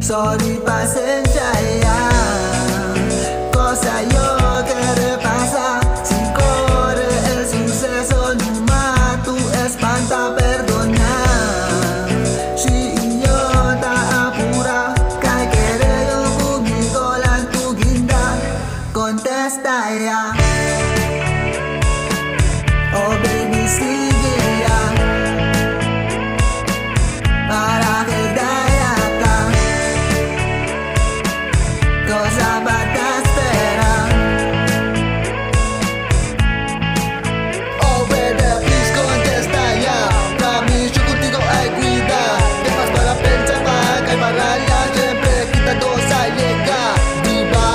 Sorry, pasensya ya. Cosa yo que te pasa. Si corre el suceso, Numa, tú espanta perdonar. Si yo te apura, kay querer conmigo la tu guinda. Contesta ya. Oh baby, sigue ya. Para que daya acá. Cosa bata espera. Oh baby, please contesta ya. Promise yo contigo ay cuida. De más para pensar pa' kay para ya. Siempre kita dos ay llega. Diba?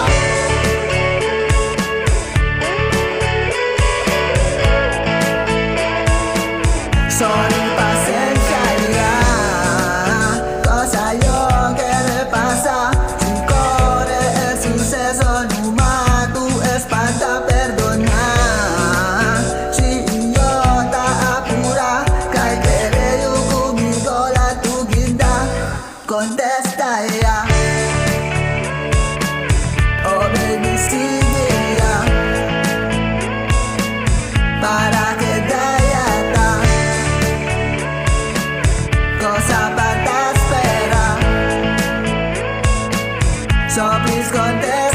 Sorry, pasensya ya. Cosa yo que le pasa. Si corre el suceso, Numa, tú espanta perdonar. Si yo te apura, kay querer yo conmigo la tu guinda. Contesta ya. Oh baby, sigue ya. Para que daya ta. Cosa bata espera. So please contest.